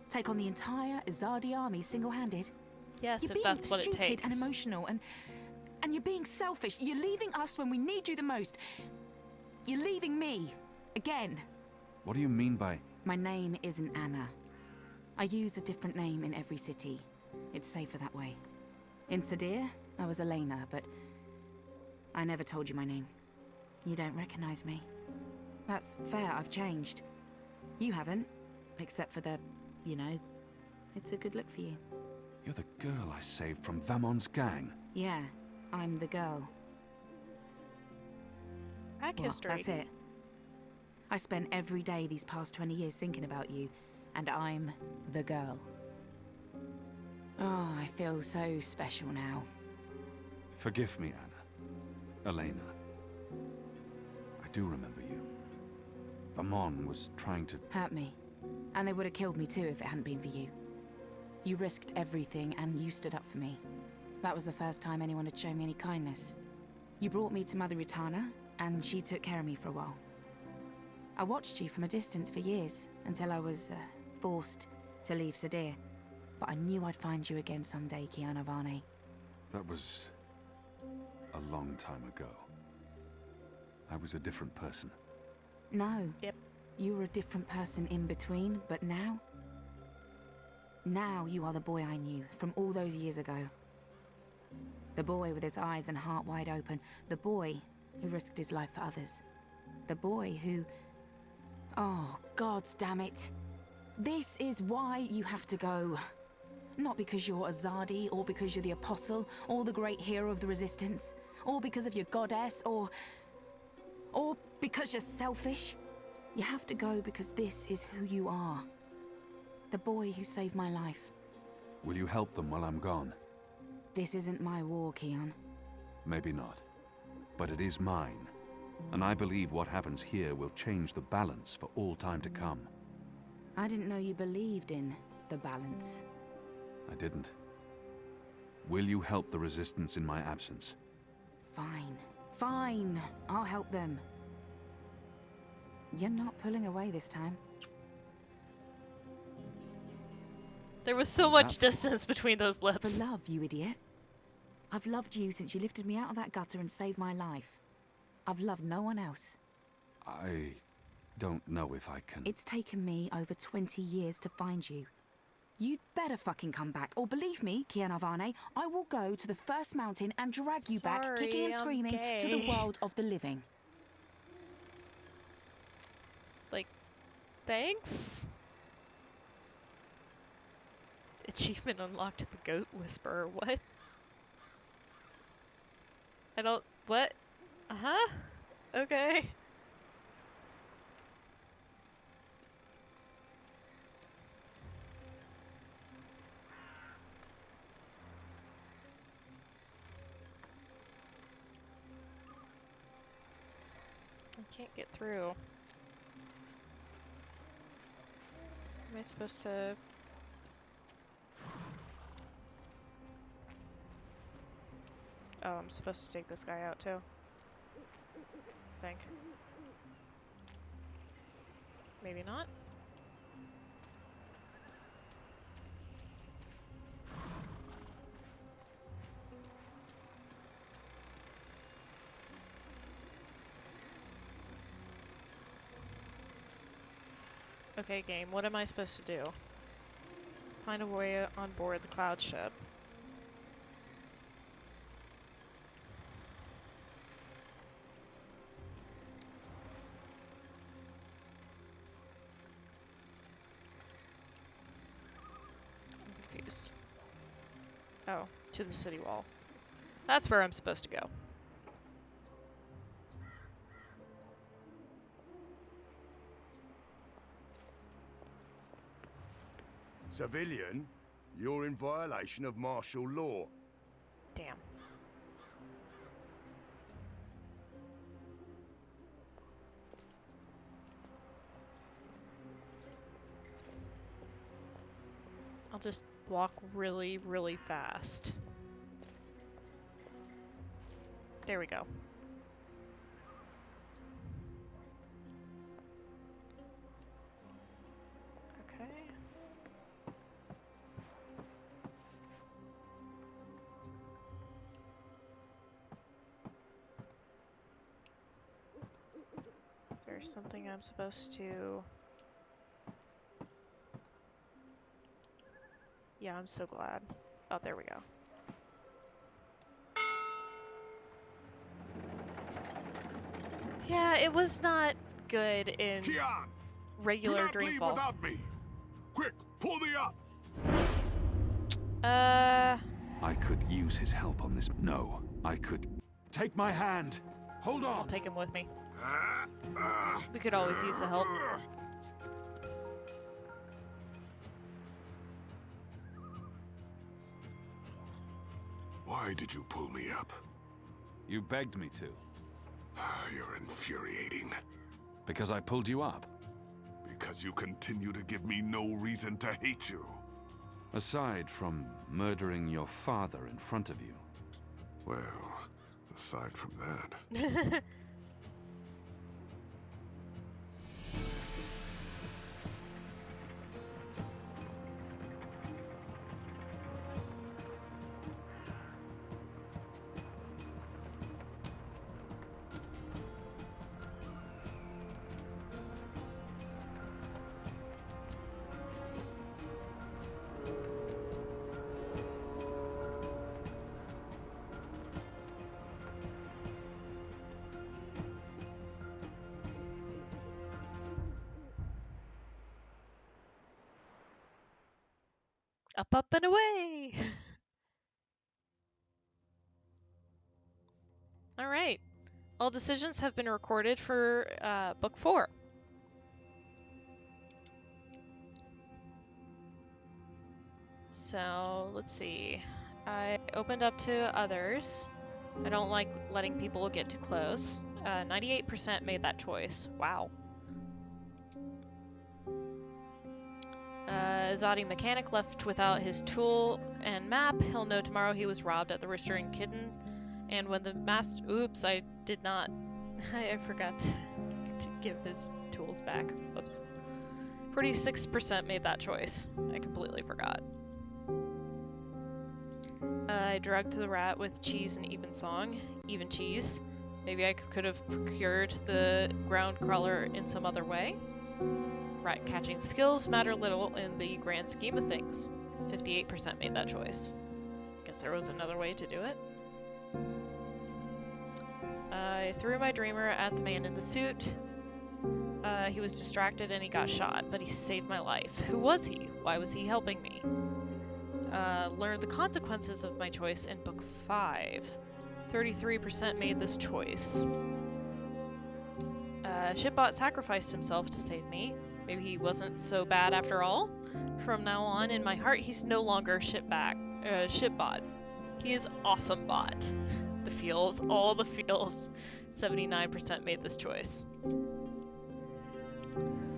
Take on the entire Azadi army single-handed? Yes, You're if being that's what it stupid takes. and emotional, and you're being selfish. You're leaving us when we need you the most. You're leaving me. Again. What do you mean by... My name isn't Anna. I use a different name in every city. It's safer that way. In Sadir, I was Elena, but I never told you my name. You don't recognize me. That's fair, I've changed. You haven't, except for the, you know, it's a good look for you. You're the girl I saved from Vamon's gang. Yeah, I'm the girl. Back Well, history. that's it. I spent every day these past 20 years thinking about you, and I'm the girl. Oh, I feel so special now. Forgive me, Anna. Elena. I do remember you. Vamon was trying to... Hurt me. And they would have killed me too if it hadn't been for you. You risked everything and you stood up for me. That was the first time anyone had shown me any kindness. You brought me to Mother Ritana, and she took care of me for a while. I watched you from a distance for years, until I was forced to leave Sadir. But I knew I'd find you again someday, Kiana Varney. That was a long time ago. I was a different person. No. Yep. You were a different person in between, but now? Now you are the boy I knew from all those years ago. The boy with his eyes and heart wide open. The boy who risked his life for others. The boy who... Oh, gods damn it. This is why you have to go. Not because you're Azadi, or because you're the Apostle, or the great hero of the Resistance, or because of your goddess, or because you're selfish. You have to go because this is who you are. The boy who saved my life. Will you help them while I'm gone? This isn't my war, Keon. Maybe not. But it is mine. And I believe what happens here will change the balance for all time to come. I didn't know you believed in the balance. I didn't. Will you help the Resistance in my absence? Fine. Fine. I'll help them. You're not pulling away this time. There was so much distance between those lips. For love, you idiot. I've loved you since you lifted me out of that gutter and saved my life. I've loved no one else. I don't know if I can... It's taken me over 20 years to find you. You'd better fucking come back, or believe me, Kian Avane, I will go to the first mountain and drag you back, kicking and screaming, to the world of the living. Like, thanks? Achievement unlocked the Goat Whisperer, what? I don't... what? Uh-huh? Okay. I can't get through. Am I supposed to... Oh, I'm supposed to take this guy out too. I think. Maybe not? Okay, game, what am I supposed to do? Find a way on board the cloud ship. I'm confused. Oh, to the city wall. That's where I'm supposed to go. Civilian, you're in violation of martial law. Damn. I'll just walk really, really fast. There we go. Okay. Is there something I'm supposed to... Yeah, I'm so glad. Oh, there we go. Yeah, it was not good in Kian, regular do not leave Dreamfall. without me. Quick, pull me up. I could use his help on this. No, I could... Take my hand. Hold on. I'll take him with me. We could always use the help. Why did you pull me up? You begged me to. You're infuriating. Because I pulled you up. Because you continue to give me no reason to hate you. Aside from murdering your father in front of you. Well, aside from that... Up, up, and away! Alright. All decisions have been recorded for Book 4. So, let's see. I opened up to others. I don't like letting people get too close. 98% made that choice. Wow. Zadi Mechanic left without his tool and map. He'll know tomorrow he was robbed at the Rooster and Kitten. And when the master... Oops, I did not... I forgot to give his tools back. Whoops. 46% made that choice. I completely forgot. I drugged the rat with cheese and evensong. Even cheese. Maybe I could have procured the ground crawler in some other way. Rat catching skills matter little in the grand scheme of things. 58% made that choice. Guess there was another way to do it. I threw my dreamer at the man in the suit. He was distracted and he got shot, but he saved my life. Who was he? Why was he helping me? Learned the consequences of my choice in Book 5. 33% made this choice. Shipbot sacrificed himself to save me. Maybe he wasn't so bad after all. From now on, in my heart, he's no longer Shipbot. He is Awesome Bot. The feels, all the feels. 79% made this choice.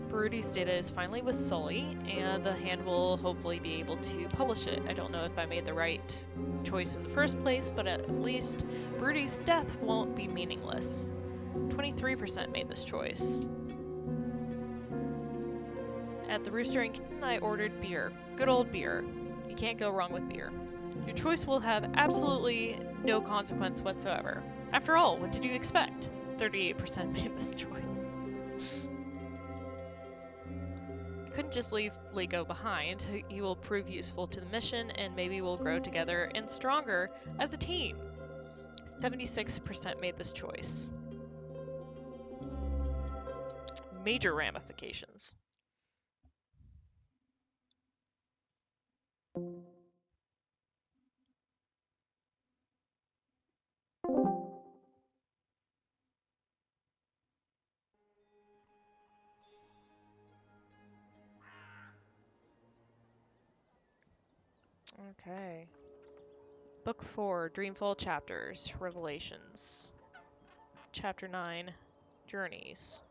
Barudi's data is finally with Sully, and the hand will hopefully be able to publish it. I don't know if I made the right choice in the first place, but at least Barudi's death won't be meaningless. 23% made this choice. At the Rooster and Kitten, I ordered beer. Good old beer. You can't go wrong with beer. Your choice will have absolutely no consequence whatsoever. After all, what did you expect? 38% made this choice. I couldn't just leave Lego behind. He will prove useful to the mission, and maybe we'll grow together and stronger as a team. 76% made this choice. Major ramifications. Okay. Book 4, Dreamfall Chapters, Revelations. Chapter 9, Journeys.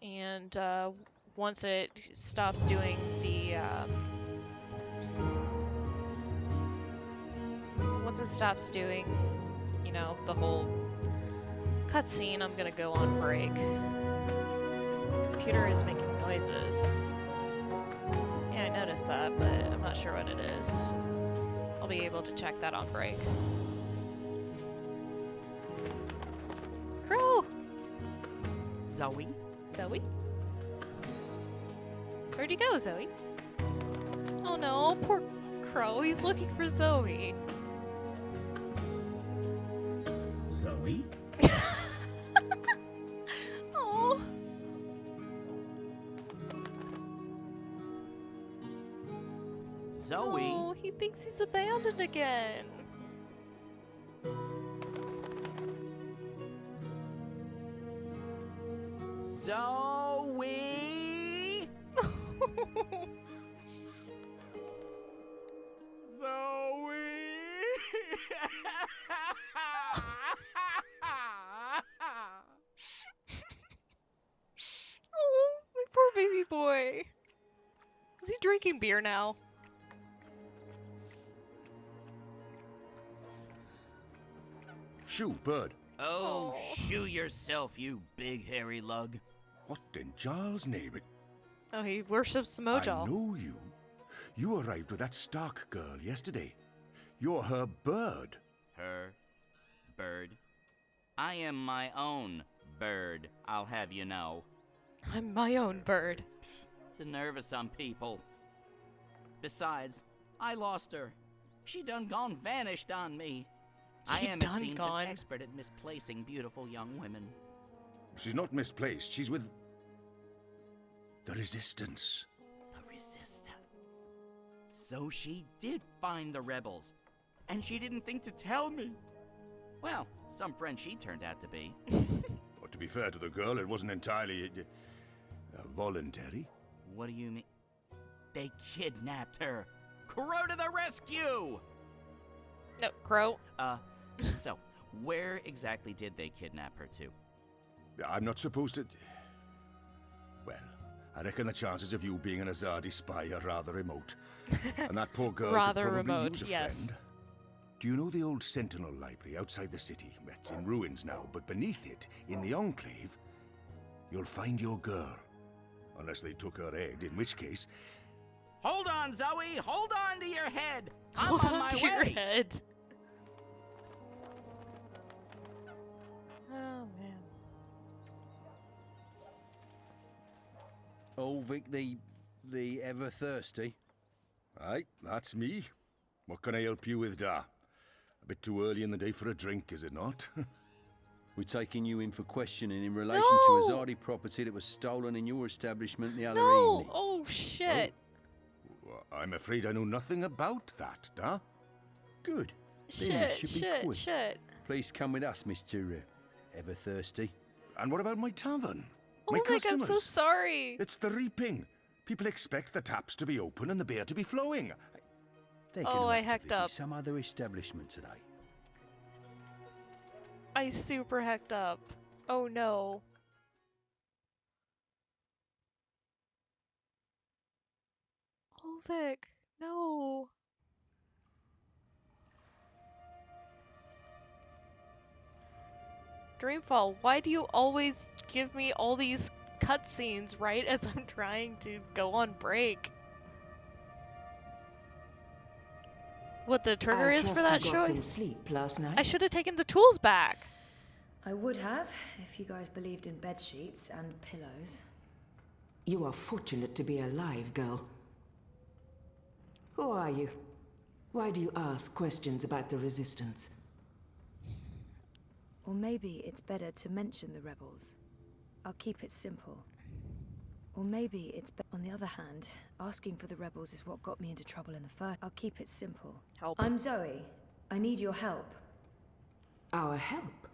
And once it stops doing the you know, the whole cutscene, I'm gonna go on break. Computer is making noises. Yeah, I noticed that, but I'm not sure what it is. I'll be able to check that on break. Crow! Zoe? Zoe? Where'd you go, Zoe? Oh no, poor Crow, he's looking for Zoe. Zoe? Oh. Zoe? Oh, he thinks he's abandoned again. Zoe? Zoe? Oh, my poor baby boy. Is he drinking beer now? Shoo, bird. Oh, shoo yourself, you big hairy lug. What in Jarl's name? Oh, he worships the Mojal. I know you. You arrived with that Stark girl yesterday. You're her bird. Her bird? I am my own bird, I'll have you know. I'm my own bird. The nerve of some people. Besides, I lost her. She done gone vanished on me. I am, it seems, an expert at misplacing beautiful young women. She's not misplaced. She's with the Resistance. The resistance. So she did find the rebels, and she didn't think to tell me. Well, some friend she turned out to be. Well, to be fair to the girl, it wasn't entirely voluntary. What do you mean? They kidnapped her. Crow to the rescue! No, Crow. So, where exactly did they kidnap her to? I'm not supposed to... Well, I reckon the chances of you being an Azadi spy are rather remote. And that poor girl Rather could probably remote, use a yes. friend. Do you know the old Sentinel Library outside the city? It's in ruins now, but beneath it, in the Enclave, you'll find your girl. Unless they took her head, in which case... Hold on, Zoe! Hold on to your head! I'm Hold on on my to way! your head. Oh, man. Ulvik the ever thirsty? Aye, that's me. What can I help you with, Da? A bit too early in the day for a drink, is it not? We're taking you in for questioning in relation No! to Azadi property that was stolen in your establishment the other No! evening. Oh, shit. Well, I'm afraid I know nothing about that, Da. Good. Then this should be quick. Shit. Please come with us, Mr. Ever thirsty. And what about my tavern? Oh, My Nick, I'm customers? so sorry. It's the reaping. People expect the taps to be open and the beer to be flowing. They're Oh, gonna I have to hecked visit up. some other establishment today. I super hecked up. Oh, no. Ulvik, no. Dreamfall, why do you always give me all these cutscenes right as I'm trying to go on break? What the trigger I is for trust that you got some choice? sleep last night. I should have taken the tools back. I would have, if you guys believed in bed sheets and pillows. You are fortunate to be alive, girl. Who are you? Why do you ask questions about the Resistance? Or maybe it's better to mention the rebels. I'll keep it simple. Or maybe it's on the other hand, asking for the rebels is what got me into trouble in the first. I'll keep it simple. Help. I'm Zoe. I need your help. Our help?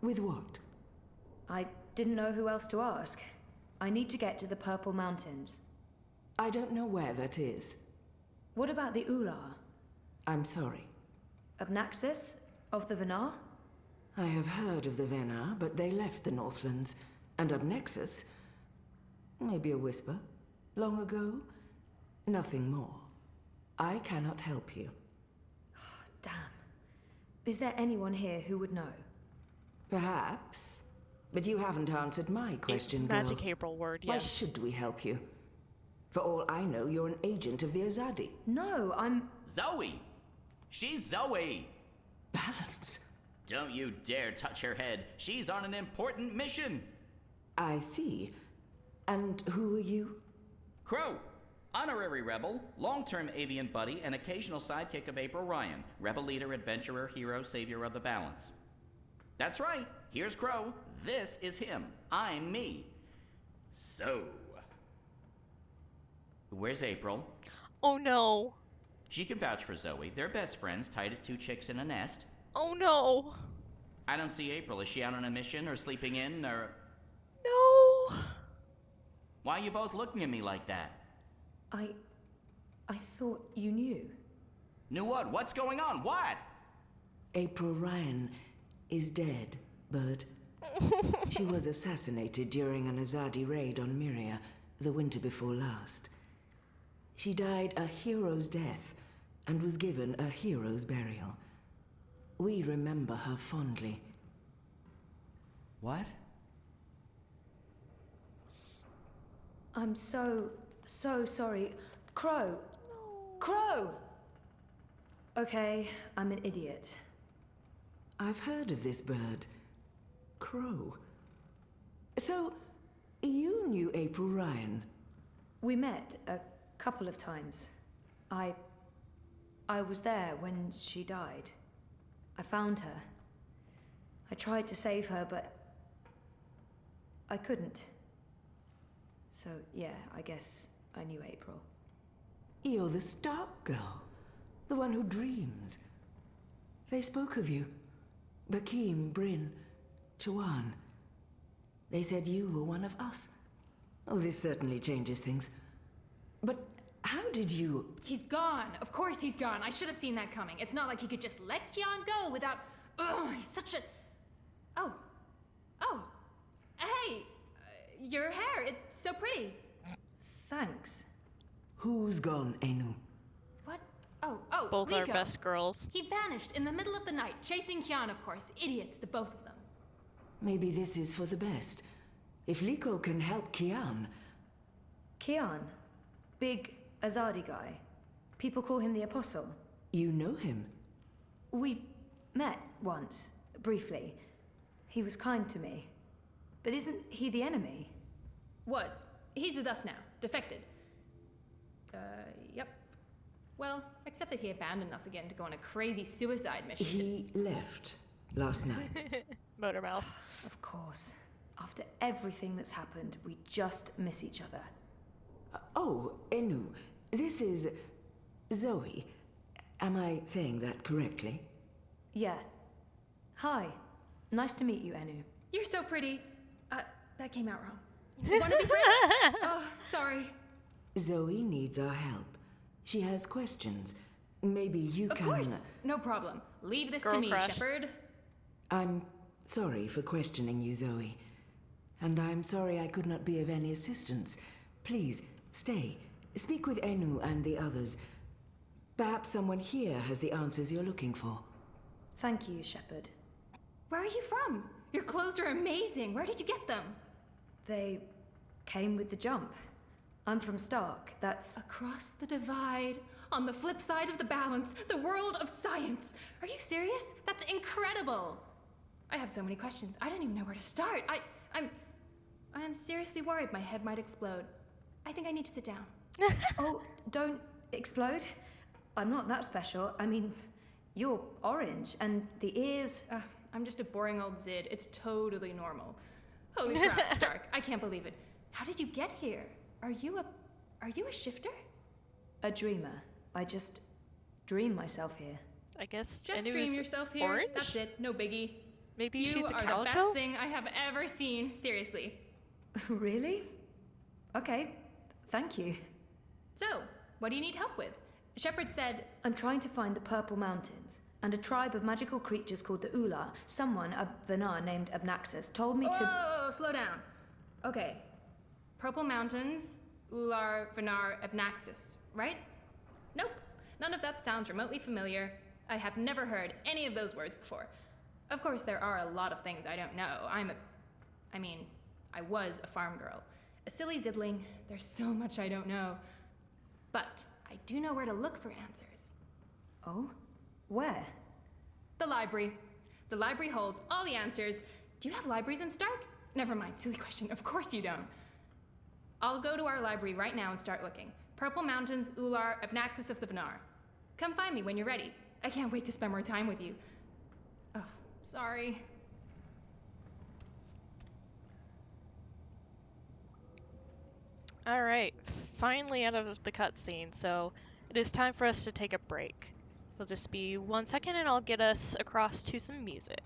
With what? I didn't know who else to ask. I need to get to the Purple Mountains. I don't know where that is. What about the Ular? I'm sorry. Obnaxis? Of the Venar? I have heard of the Venar, but they left the Northlands. And Obnexus? Maybe a whisper. Long ago? Nothing more. I cannot help you. Damn. Is there anyone here who would know? Perhaps. But you haven't answered my question, girl. Magic April word, yes. Why should we help you? For all I know, you're an agent of the Azadi. No, I'm... Zoe! She's Zoe! Balance. Don't you dare touch her head. She's on an important mission. I see. And who are you? Crow. Honorary rebel, long-term avian buddy, and occasional sidekick of April Ryan. Rebel leader, adventurer, hero, savior of the balance. That's right. Here's Crow. This is him. I'm me. So... where's April? Oh no. She can vouch for Zoe. They're best friends, tight as two chicks in a nest. Oh no. I don't see April. Is she out on a mission or sleeping in or... No. Why are you both looking at me like that? I thought you knew. Knew what? What's going on? What? April Ryan is dead, Bird. She was assassinated during an Azadi raid on Myria the winter before last. She died a hero's death and was given a hero's burial. We remember her fondly. What? I'm so sorry. Crow! Crow! Okay, I'm an idiot. I've heard of this bird. Crow. So, you knew April Ryan? We met a couple of times. I was there when she died. I found her. I tried to save her, but I couldn't. So, yeah, I guess I knew April. You're the Stark girl. The one who dreams. They spoke of you. Bakim, Bryn, Chawan. They said you were one of us. Oh, this certainly changes things. But how did you... He's gone. Of course he's gone. I should have seen that coming. It's not like he could just let Kian go without... Ugh, he's such a... Oh. Oh. Hey! Your hair, it's so pretty. Thanks. Who's gone, Enu? What? Oh, Both Liko. our best girls. He vanished in the middle of the night, chasing Kian, of course. Idiots, the both of them. Maybe this is for the best. If Liko can help Kian... Kian? Big Azadi guy. People call him the Apostle. You know him? We met once, briefly. He was kind to me. But isn't he the enemy? Was. He's with us now. Defected. Yep. Well, except that he abandoned us again to go on a crazy suicide mission. He left last night. Motor mouth. Of course. After everything that's happened, we just miss each other. Oh, Enu, this is Zoe. Am I saying that correctly? Yeah. Hi. Nice to meet you, Enu. You're so pretty. That came out wrong. Wanna be friends? Oh, sorry. Zoe needs our help. She has questions. Maybe you can... Of course. No problem. Leave this Girl to me, crush. Shepard. I'm sorry for questioning you, Zoe. And I'm sorry I could not be of any assistance. Please, stay. Speak with Enu and the others. Perhaps someone here has the answers you're looking for. Thank you, Shepard. Where are you from? Your clothes are amazing. Where did you get them? They came with the jump. I'm from Stark. That's... Across the divide, on the flip side of the balance, the world of science. Are you serious? That's incredible. I have so many questions. I don't even know where to start. I am seriously worried my head might explode. I think I need to sit down. Oh, don't explode. I'm not that special. I mean, you're orange, and the ears... I'm just a boring old Zid. It's totally normal. Holy crap, Stark. I can't believe it. How did you get here? Are you a shifter? A dreamer. I just dream myself here. I guess Just Enu's dream yourself here. orange? That's it. No biggie. Maybe You she's a are calico? the best thing I have ever seen. Seriously. Really? Okay. Thank you. So, what do you need help with? Shepard said... I'm trying to find the Purple Mountains, and a tribe of magical creatures called the Ular. Someone, a Vanar named Abnaxus, told me to... Whoa, slow down. Okay. Purple Mountains, Ular, Vanar, Abnaxus, right? Nope. None of that sounds remotely familiar. I have never heard any of those words before. Of course, there are a lot of things I don't know. I was a farm girl. A silly zidling. There's so much I don't know. But I do know where to look for answers. Oh? Where? The library. The library holds all the answers. Do you have libraries in Stark? Never mind, silly question. Of course you don't. I'll go to our library right now and start looking. Purple Mountains, Ular, Abnaxus of the Vanar. Come find me when you're ready. I can't wait to spend more time with you. Ugh, sorry. Alright, finally out of the cutscene, so it is time for us to take a break. It'll just be 1 second and I'll get us across to some music.